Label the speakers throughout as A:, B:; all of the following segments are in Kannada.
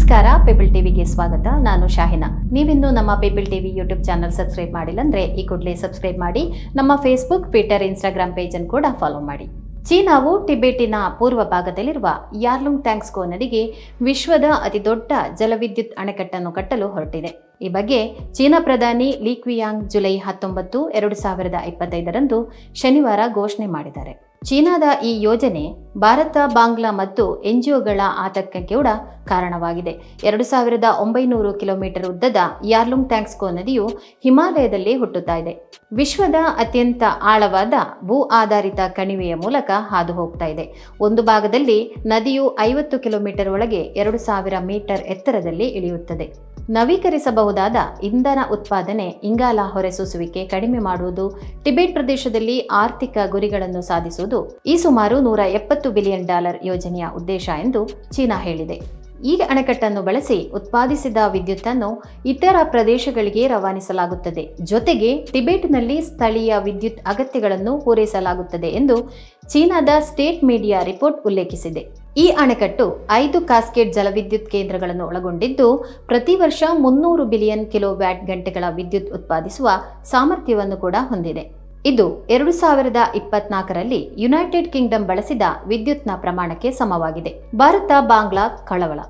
A: ನಮಸ್ಕಾರ, ಪೀಪಲ್ ಟಿವಿಗೆ ಸ್ವಾಗತ. ನಾನು ಶಾಹಿನಾ. ನೀವಿನ್ನೂ ನಮ್ಮ people TV YouTube channel subscribe ಮಾಡಿಲ್ಲ ಅಂದ್ರೆ ಈ ಕೂಡಲೇ ಸಬ್ಸ್ಕ್ರೈಬ್ ಮಾಡಿ. ನಮ್ಮ ಫೇಸ್ಬುಕ್, ಟ್ವಿಟರ್, ಇನ್ಸ್ಟಾಗ್ರಾಮ್ ಪೇಜ್ ಅನ್ನು ಕೂಡ ಫಾಲೋ ಮಾಡಿ. ಚೀನಾವು ಟಿಬೆಟಿನ ಪೂರ್ವ ಭಾಗದಲ್ಲಿರುವ ಯಾರ್ಲುಂಗ್ ಟ್ಯಾಂಗ್ಸ್ಕೋ ನದಿಗೆ ವಿಶ್ವದ ಅತಿದೊಡ್ಡ ಜಲವಿದ್ಯುತ್ ಅಣೆಕಟ್ಟನ್ನು ಕಟ್ಟಲು ಹೊರಟಿದೆ. ಈ ಬಗ್ಗೆ ಚೀನಾ ಪ್ರಧಾನಿ ಲೀ ಕ್ವಿಯಾಂಗ್ ಜುಲೈ 19, 2025ರಂದು ಶನಿವಾರ ಘೋಷಣೆ ಮಾಡಿದ್ದಾರೆ. ಚೀನಾದ ಈ ಯೋಜನೆ ಭಾರತ, ಬಾಂಗ್ಲಾ ಮತ್ತು ಎನ್ಜಿಒಗಳ ಆತಂಕಕ್ಕೆ ಕೂಡ ಕಾರಣವಾಗಿದೆ. 2900 ಕಿಲೋಮೀಟರ್ ಉದ್ದದ ಯಾರ್ಲುಂಗ್ ಟ್ಯಾಂಗ್ಸ್ಕೋ ನದಿಯು ಹಿಮಾಲಯದಲ್ಲಿ ಹುಟ್ಟುತ್ತಾ ಇದೆ. ವಿಶ್ವದ ಅತ್ಯಂತ ಆಳವಾದ ಭೂ ಆಧಾರಿತ ಕಣಿವೆಯ ಮೂಲಕ ಹಾದು ಹೋಗ್ತಾ ಇದೆ. ಒಂದು ಭಾಗದಲ್ಲಿ ನದಿಯು 50 ಕಿಲೋಮೀಟರ್ ಒಳಗೆ 2000 ಮೀಟರ್ ಎತ್ತರದಲ್ಲಿ ಇಳಿಯುತ್ತದೆ. ನವೀಕರಿಸಬಹುದಾದ ಇಂಧನ ಉತ್ಪಾದನೆ, ಇಂಗಾಲ ಹೊರಸೂಸುವಿಕೆ ಕಡಿಮೆ ಮಾಡುವುದು, ಟಿಬೆಟ್ ಪ್ರದೇಶದಲ್ಲಿ ಆರ್ಥಿಕ ಗುರಿಗಳನ್ನು ಸಾಧಿಸುವುದು ಈ ಸುಮಾರು $170 ಬಿಲಿಯನ್ ಯೋಜನೆಯ ಉದ್ದೇಶ ಎಂದು ಚೀನಾ ಹೇಳಿದೆ. ಈ ಅಣೆಕಟ್ಟನ್ನು ಬಳಸಿ ಉತ್ಪಾದಿಸಿದ ವಿದ್ಯುತ್ತನ್ನು ಇತರ ಪ್ರದೇಶಗಳಿಗೆ ರವಾನಿಸಲಾಗುತ್ತದೆ. ಜೊತೆಗೆ ಟಿಬೆಟ್ನಲ್ಲಿ ಸ್ಥಳೀಯ ವಿದ್ಯುತ್ ಅಗತ್ಯಗಳನ್ನು ಪೂರೈಸಲಾಗುತ್ತದೆ ಎಂದು ಚೀನಾದ ಸ್ಟೇಟ್ ಮೀಡಿಯಾ ರಿಪೋರ್ಟ್ ಉಲ್ಲೇಖಿಸಿದೆ. ಈ ಅಣೆಕಟ್ಟು 5 ಕಾಸ್ಕೇಡ್ ಜಲವಿದ್ಯುತ್ ಕೇಂದ್ರಗಳನ್ನು ಒಳಗೊಂಡಿದ್ದು ಪ್ರತಿ ವರ್ಷ 300 ಬಿಲಿಯನ್ ಕಿಲೋವ್ಯಾಟ್ ಗಂಟೆಗಳ ವಿದ್ಯುತ್ ಉತ್ಪಾದಿಸುವ ಸಾಮರ್ಥ್ಯವನ್ನು ಕೂಡ ಹೊಂದಿದೆ. ಇದು 2024ರಲ್ಲಿ ಯುನೈಟೆಡ್ ಕಿಂಗ್ಡಮ್ ಬಳಸಿದ ವಿದ್ಯುತ್ನ ಪ್ರಮಾಣಕ್ಕೆ ಸಮವಾಗಿದೆ. ಭಾರತ ಬಾಂಗ್ಲಾ ಕಳವಳ.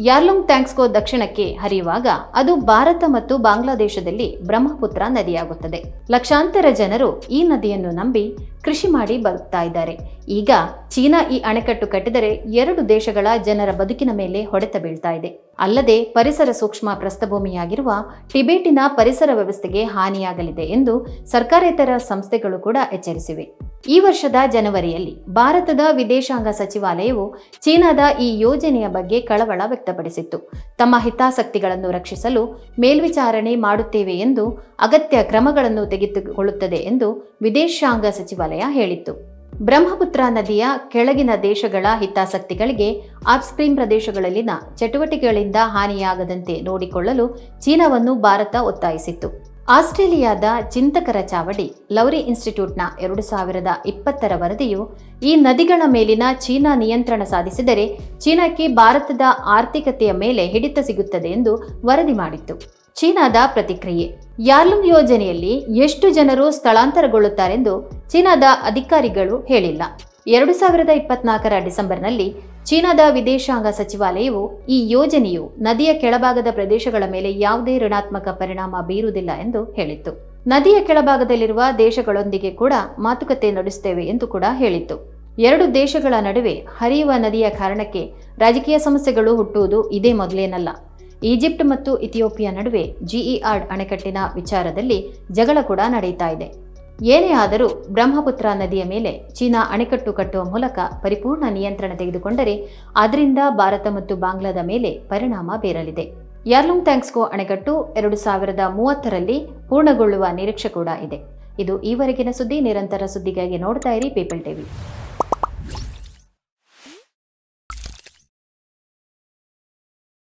A: ಯಾರ್ಲುಂಗ್ ಟ್ಯಾಂಗ್ಸ್ಕೋ ದಕ್ಷಿಣಕ್ಕೆ ಹರಿಯುವಾಗ ಅದು ಭಾರತ ಮತ್ತು ಬಾಂಗ್ಲಾದೇಶದಲ್ಲಿ ಬ್ರಹ್ಮಪುತ್ರ ನದಿಯಾಗುತ್ತದೆ. ಲಕ್ಷಾಂತರ ಜನರು ಈ ನದಿಯನ್ನು ನಂಬಿ ಕೃಷಿ ಮಾಡಿ ಬದುಕ್ತಾ ಇದ್ದಾರೆ. ಈಗ ಚೀನಾ ಈ ಅಣೆಕಟ್ಟು ಕಟ್ಟಿದರೆ 2 ದೇಶಗಳ ಜನರ ಬದುಕಿನ ಮೇಲೆ ಹೊಡೆತ ಬೀಳ್ತಾ ಇದೆ. ಅಲ್ಲದೆ ಪರಿಸರ ಸೂಕ್ಷ್ಮ ಪ್ರಸ್ಥಭೂಮಿಯಾಗಿರುವ ಟಿಬೆಟಿನ ಪರಿಸರ ವ್ಯವಸ್ಥೆಗೆ ಹಾನಿಯಾಗಲಿದೆ ಎಂದು ಸರ್ಕಾರೇತರ ಸಂಸ್ಥೆಗಳು ಕೂಡ ಎಚ್ಚರಿಸಿವೆ. ಈ ವರ್ಷದ ಜನವರಿಯಲ್ಲಿ ಭಾರತದ ವಿದೇಶಾಂಗ ಸಚಿವಾಲಯವು ಚೀನಾದ ಈ ಯೋಜನೆಯ ಬಗ್ಗೆ ಕಳವಳ ವ್ಯಕ್ತಪಡಿಸಿತ್ತು. ತಮ್ಮ ಹಿತಾಸಕ್ತಿಗಳನ್ನು ರಕ್ಷಿಸಲು ಮೇಲ್ವಿಚಾರಣೆ ಮಾಡುತ್ತೇವೆ ಎಂದು ಅಗತ್ಯ ಕ್ರಮಗಳನ್ನು ತೆಗೆದುಕೊಳ್ಳುತ್ತದೆ ಎಂದು ವಿದೇಶಾಂಗ ಸಚಿವಾಲಯ ಹೇಳಿತ್ತು. ಬ್ರಹ್ಮಪುತ್ರ ನದಿಯ ಕೆಳಗಿನ ದೇಶಗಳ ಹಿತಾಸಕ್ತಿಗಳಿಗೆ ಅಪ್ಸ್ಟ್ರೀಮ್ ಪ್ರದೇಶಗಳಲ್ಲಿನ ಚಟುವಟಿಕೆಗಳಿಂದ ಹಾನಿಯಾಗದಂತೆ ನೋಡಿಕೊಳ್ಳಲು ಚೀನಾವನ್ನು ಭಾರತ ಒತ್ತಾಯಿಸಿತ್ತು. ಆಸ್ಟ್ರೇಲಿಯಾದ ಚಿಂತಕರ ಚಾವಡಿ ಲೌರಿ ಇನ್ಸ್ಟಿಟ್ಯೂಟ್ನ 2020ರ ವರದಿಯು ಈ ನದಿಗಳ ಮೇಲಿನ ಚೀನಾ ನಿಯಂತ್ರಣ ಸಾಧಿಸಿದರೆ ಚೀನಾಕ್ಕೆ ಭಾರತದ ಆರ್ಥಿಕತೆಯ ಮೇಲೆ ಹಿಡಿತ ಸಿಗುತ್ತದೆ ಎಂದು ವರದಿ ಮಾಡಿತ್ತು. ಚೀನಾದ ಪ್ರತಿಕ್ರಿಯೆ. ಯಾರ್ಲುಂಗ್ ಯೋಜನೆಯಲ್ಲಿ ಎಷ್ಟು ಜನರು ಸ್ಥಳಾಂತರಗೊಳ್ಳುತ್ತಾರೆಂದು ಚೀನಾದ ಅಧಿಕಾರಿಗಳು ಹೇಳಿಲ್ಲ. 2024ರ ಡಿಸೆಂಬರ್ನಲ್ಲಿ ಚೀನಾದ ವಿದೇಶಾಂಗ ಸಚಿವಾಲಯವು ಈ ಯೋಜನೆಯು ನದಿಯ ಕೆಳಭಾಗದ ಪ್ರದೇಶಗಳ ಮೇಲೆ ಯಾವುದೇ ಋಣಾತ್ಮಕ ಪರಿಣಾಮ ಬೀರುವುದಿಲ್ಲ ಎಂದು ಹೇಳಿತ್ತು. ನದಿಯ ಕೆಳಭಾಗದಲ್ಲಿರುವ ದೇಶಗಳೊಂದಿಗೆ ಕೂಡ ಮಾತುಕತೆ ನಡೆಸುತ್ತೇವೆ ಎಂದು ಕೂಡ ಹೇಳಿತ್ತು. 2 ದೇಶಗಳ ನಡುವೆ ಹರಿಯುವ ನದಿಯ ಕಾರಣಕ್ಕೆ ರಾಜಕೀಯ ಸಮಸ್ಯೆಗಳು ಹುಟ್ಟುವುದು ಇದೇ ಮೊದಲೇನಲ್ಲ. ಈಜಿಪ್ಟ್ ಮತ್ತು ಇಥಿಯೋಪಿಯಾ ನಡುವೆ GERD ಅಣೆಕಟ್ಟಿನ ವಿಚಾರದಲ್ಲಿ ಜಗಳ ಕೂಡ ನಡೆಯುತ್ತಾ ಇದೆ. ಏನೇ ಆದರೂ ಬ್ರಹ್ಮಪುತ್ರ ನದಿಯ ಮೇಲೆ ಚೀನಾ ಅಣೆಕಟ್ಟು ಕಟ್ಟುವ ಮೂಲಕ ಪರಿಪೂರ್ಣ ನಿಯಂತ್ರಣ ತೆಗೆದುಕೊಂಡರೆ ಅದರಿಂದ ಭಾರತ ಮತ್ತು ಬಾಂಗ್ಲಾದ ಮೇಲೆ ಪರಿಣಾಮ ಬೀರಲಿದೆ. ಯಾರ್ಲುಂಗ್ ಟ್ಯಾಂಗ್ಸ್ಕೋ ಅಣೆಕಟ್ಟು 2030ರಲ್ಲಿ ಪೂರ್ಣಗೊಳ್ಳುವ ನಿರೀಕ್ಷೆ ಕೂಡ ಇದೆ. ಇದು ಈವರೆಗಿನ ಸುದ್ದಿ. ನಿರಂತರ ಸುದ್ದಿಗಾಗಿ ನೋಡ್ತಾ ಇರಿ ಪೀಪಲ್ ಟಿವಿ.